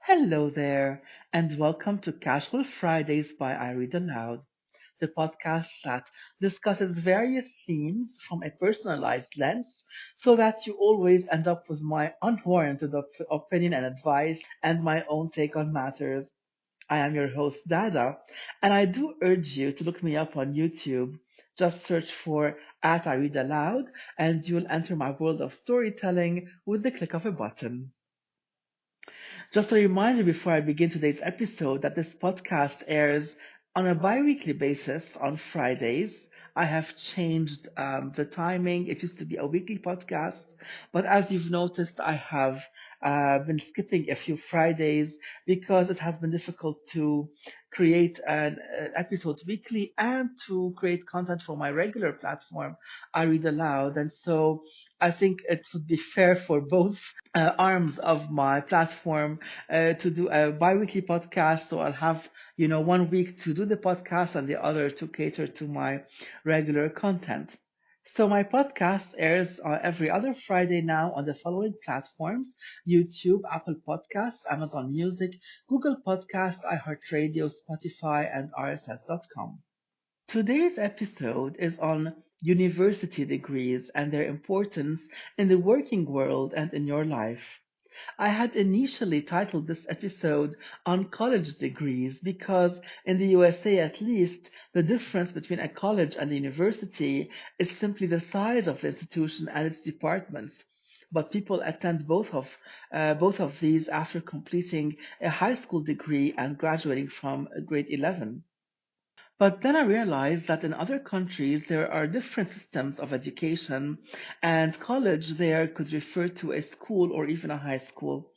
Hello there, and welcome to Casual Fridays by I Read Aloud, the podcast that discusses various themes from a personalized lens so that you always end up with my unwarranted opinion and advice and my own take on matters. I am your host, Dada, and I do urge you to look me up on YouTube. Just search for at I Read Aloud, and you'll enter my world of storytelling with the click of a button. Just a reminder before I begin today's episode that this podcast airs on a bi-weekly basis on Fridays. I have changed the timing. It used to be a weekly podcast, but as you've noticed, I have been skipping a few Fridays because it has been difficult to create an episode weekly and to create content for my regular platform, I Read Aloud. And so I think it would be fair for both arms of my platform to do a bi-weekly podcast. So I'll have, 1 week to do the podcast and the other to cater to my regular content. So my podcast airs every other Friday now on the following platforms: YouTube, Apple Podcasts, Amazon Music, Google Podcast, iHeartRadio, Spotify, and RSS.com. Today's episode is on university degrees and their importance in the working world and in your life. I had initially titled this episode on college degrees because, in the USA at least, the difference between a college and a university is simply the size of the institution and its departments. But people attend both of these after completing a high school degree and graduating from grade 11. But then I realized that in other countries there are different systems of education, and college there could refer to a school or even a high school.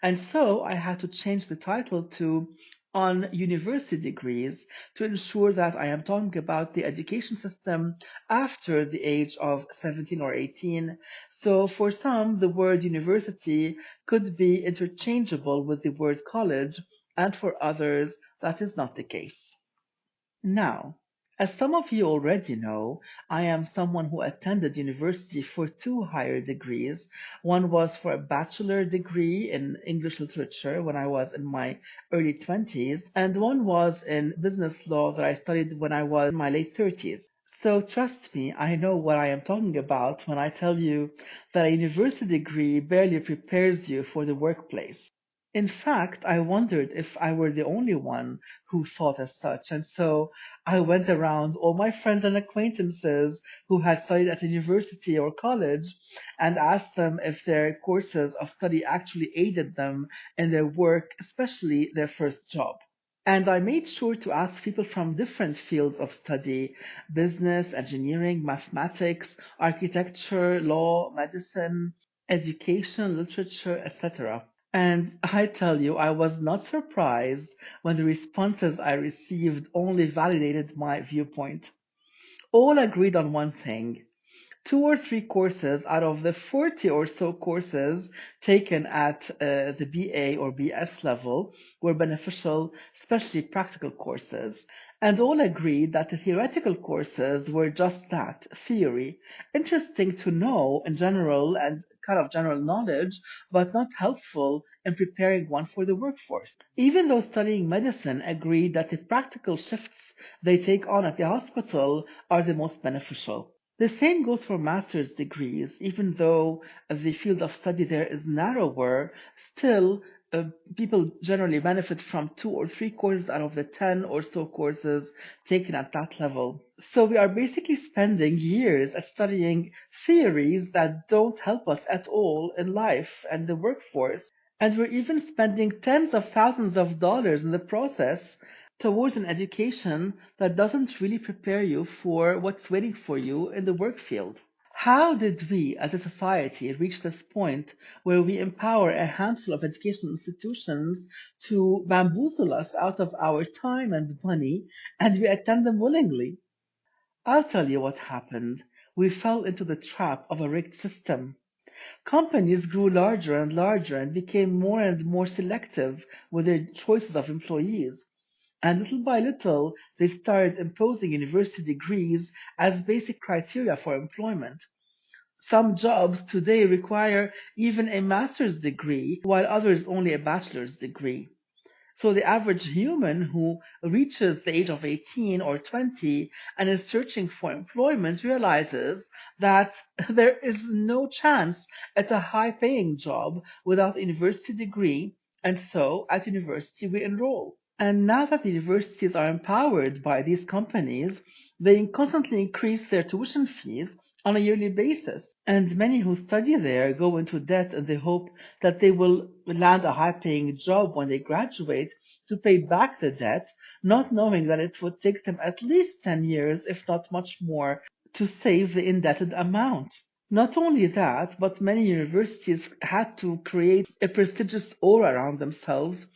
And so I had to change the title to On University Degrees to ensure that I am talking about the education system after the age of 17 or 18. So for some, the word university could be interchangeable with the word college, and for others, that is not the case. Now, as some of you already know, I am someone who attended university for two higher degrees. One was for a bachelor degree in English literature when I was in my early 20s, and one was in business law that I studied when I was in my late 30s. So trust me, I know what I am talking about when I tell you that a university degree barely prepares you for the workplace. In fact, I wondered if I were the only one who thought as such, and so I went around all my friends and acquaintances who had studied at university or college and asked them if their courses of study actually aided them in their work, especially their first job. And I made sure to ask people from different fields of study: business, engineering, mathematics, architecture, law, medicine, education, literature, etc. And I tell you, I was not surprised when the responses I received only validated my viewpoint. All agreed on one thing: two or three courses out of the 40 or so courses taken at the BA or BS level were beneficial, especially practical courses. And all agreed that the theoretical courses were just that, theory, interesting to know in general and kind of general knowledge, but not helpful in preparing one for the workforce. Even those studying medicine agreed that the practical shifts they take on at the hospital are the most beneficial. The same goes for master's degrees. Even though the field of study there is narrower, still people generally benefit from two or three courses out of the 10 or so courses taken at that level. So we are basically spending years at studying theories that don't help us at all in life and the workforce. And we're even spending tens of thousands of dollars in the process towards an education that doesn't really prepare you for what's waiting for you in the work field. How did we as a society reach this point where we empower a handful of educational institutions to bamboozle us out of our time and money, and we attend them willingly? I'll tell you what happened. We fell into the trap of a rigged system. Companies grew larger and larger and became more and more selective with their choices of employees. And little by little, they started imposing university degrees as basic criteria for employment. Some jobs today require even a master's degree, while others only a bachelor's degree. So the average human who reaches the age of 18 or 20 and is searching for employment realizes that there is no chance at a high paying job without a university degree, and so at university we enroll. And now that the universities are empowered by these companies, they constantly increase their tuition fees on a yearly basis. And many who study there go into debt in the hope that they will land a high paying job when they graduate to pay back the debt, not knowing that it would take them at least 10 years, if not much more, to save the indebted amount. Not only that, but many universities had to create a prestigious aura around themselves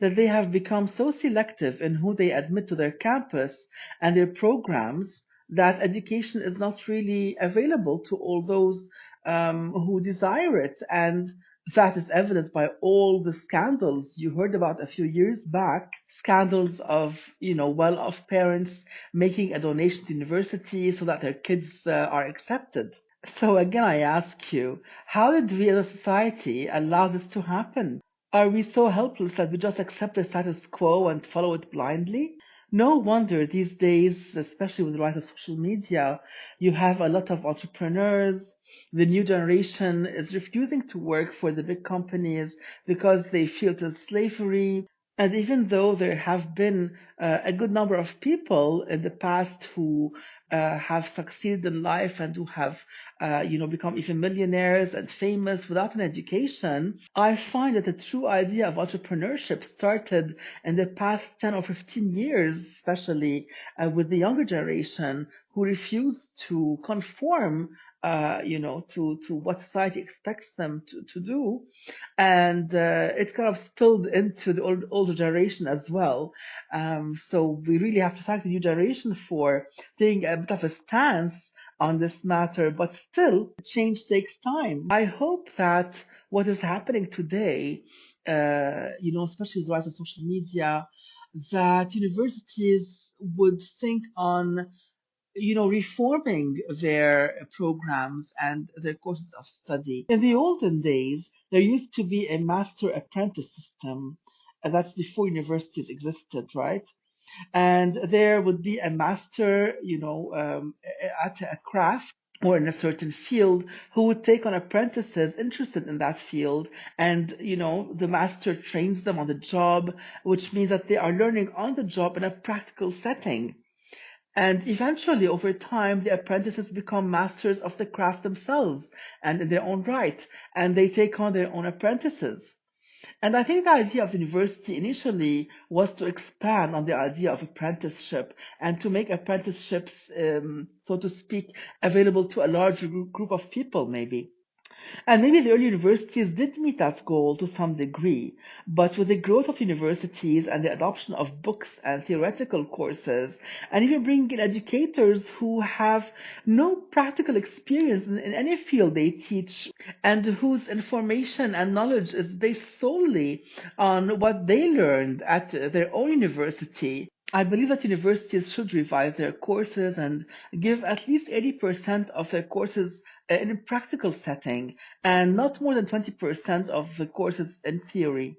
that they have become so selective in who they admit to their campus and their programs that education is not really available to all those who desire it. And that is evident by all the scandals you heard about a few years back, scandals of, well-off parents making a donation to university so that their kids are accepted. So again, I ask you, how did we as a society allow this to happen? Are we so helpless that we just accept the status quo and follow it blindly? No wonder these days, especially with the rise of social media, you have a lot of entrepreneurs. The new generation is refusing to work for the big companies because they feel it is slavery. And even though there have been a good number of people in the past who have succeeded in life and who have, become even millionaires and famous without an education, I find that the true idea of entrepreneurship started in the past 10 or 15 years, especially with the younger generation who refuse to conform, to what society expects them to do, and it kind of spilled into the older generation as well. So we really have to thank the new generation for taking a bit of a stance on this matter, but still, change takes time. I hope that what is happening today, especially with the rise of social media, that universities would think on reforming their programs and their courses of study. In the olden days, there used to be a master apprentice system. That's before universities existed, right? And there would be a master, at a craft or in a certain field who would take on apprentices interested in that field, and the master trains them on the job, which means that they are learning on the job in a practical setting. And eventually, over time, the apprentices become masters of the craft themselves and in their own right, and they take on their own apprentices. And I think the idea of university initially was to expand on the idea of apprenticeship and to make apprenticeships, so to speak, available to a larger group of people, maybe. And maybe the early universities did meet that goal to some degree, but with the growth of universities and the adoption of books and theoretical courses, and even bringing in educators who have no practical experience in any field they teach, and whose information and knowledge is based solely on what they learned at their own university, I believe that universities should revise their courses and give at least 80% of their courses in a practical setting and not more than 20% of the courses in theory.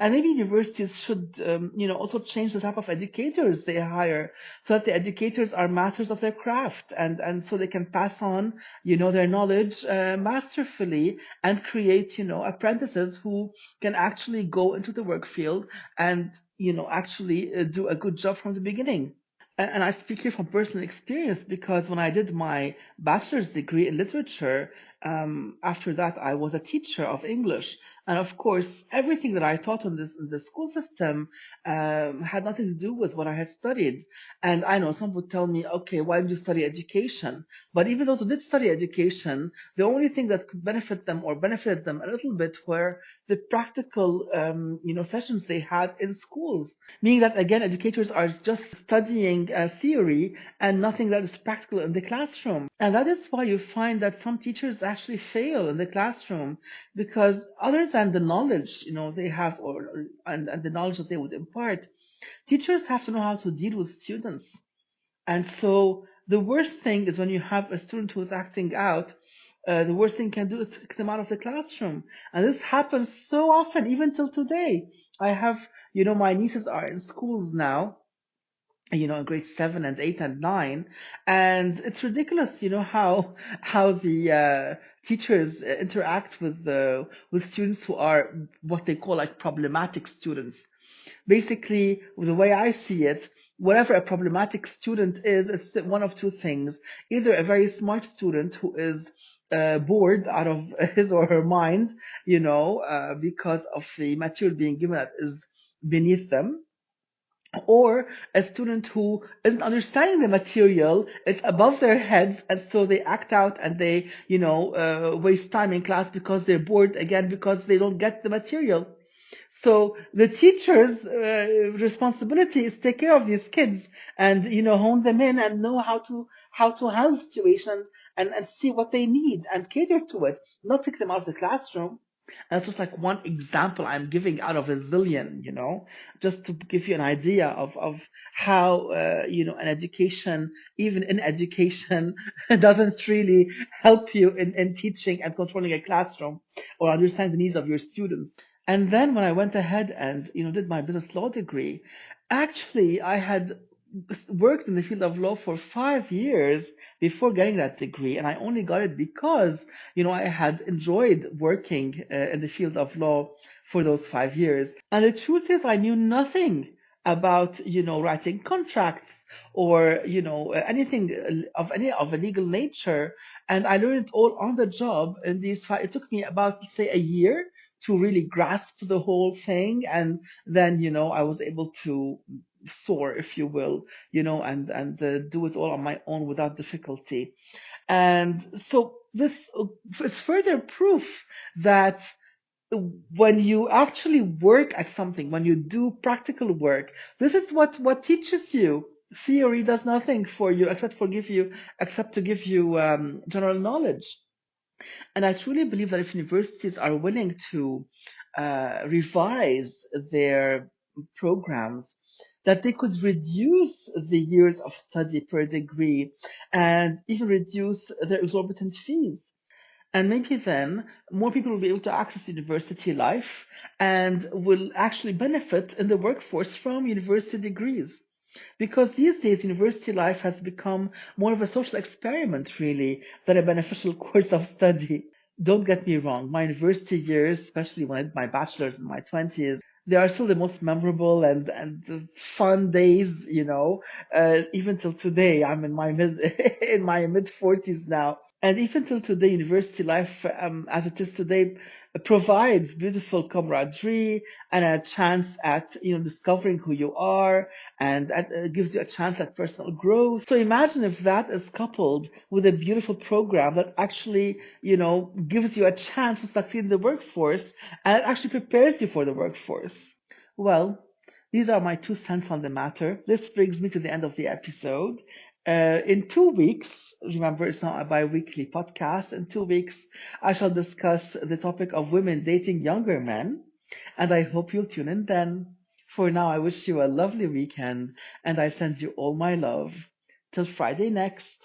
And maybe universities should, also change the type of educators they hire so that the educators are masters of their craft and so they can pass on, their knowledge masterfully and create, apprentices who can actually go into the work field and, actually do a good job from the beginning. And I speak here from personal experience because when I did my bachelor's degree in literature, after that I was a teacher of English. And of course, everything that I taught in the school system had nothing to do with what I had studied. And I know some would tell me, okay, why did you study education? But even those who did study education, the only thing that could benefit them or benefited them a little bit were the practical, sessions they had in schools. Meaning that again, educators are just studying theory and nothing that is practical in the classroom. And that is why you find that some teachers actually fail in the classroom because other than the knowledge, they have and the knowledge that they would impart, teachers have to know how to deal with students. And so the worst thing is when you have a student who is acting out the worst thing you can do is to kick them out of the classroom. And this happens so often, even till today. I have, my nieces are in schools now, in grade 7 and 8 and 9, and it's ridiculous, how the teachers interact with students who are what they call like problematic students. Basically, the way I see it, whatever a problematic student is one of two things. Either a very smart student who is bored out of his or her mind, because of the material being given that is beneath them, or a student who isn't understanding the material, it's above their heads, and so they act out and they, waste time in class because they're bored again because they don't get the material. So the teacher's responsibility is take care of these kids and hone them in and know how to handle the situation and see what they need and cater to it, not take them out of the classroom. That's just like one example I'm giving out of a zillion, just to give you an idea of how an education, even in education, doesn't really help you in teaching and controlling a classroom or understand the needs of your students. And then when I went ahead and did my business law degree, actually I had worked in the field of law for 5 years before getting that degree, and I only got it because I had enjoyed working in the field of law for those 5 years. And the truth is, I knew nothing about writing contracts or anything of a legal nature, and I learned it all on the job. In these five, it took me about say a year to really grasp the whole thing, and then I was able to soar, if you will, and do it all on my own without difficulty. And so this is further proof that when you actually work at something, when you do practical work, this is what teaches you. Theory does nothing for you except to give you general knowledge. And I truly believe that if universities are willing to revise their programs, that they could reduce the years of study per degree and even reduce their exorbitant fees. And maybe then more people will be able to access university life and will actually benefit in the workforce from university degrees. Because these days, university life has become more of a social experiment, really, than a beneficial course of study. Don't get me wrong, my university years, especially when I did my bachelor's in my 20s, they are still the most memorable and the fun days, even till today. I'm in my mid 40s now. And even till today, university life, as it is today, provides beautiful camaraderie and a chance at discovering who you are, and gives you a chance at personal growth. So imagine if that is coupled with a beautiful program that actually gives you a chance to succeed in the workforce, and it actually prepares you for the workforce. Well, these are my 2 cents on the matter. This brings me to the end of the episode. In 2 weeks, remember it's not a bi-weekly podcast, in 2 weeks I shall discuss the topic of women dating younger men, and I hope you'll tune in then. For now, I wish you a lovely weekend, and I send you all my love. Till Friday next.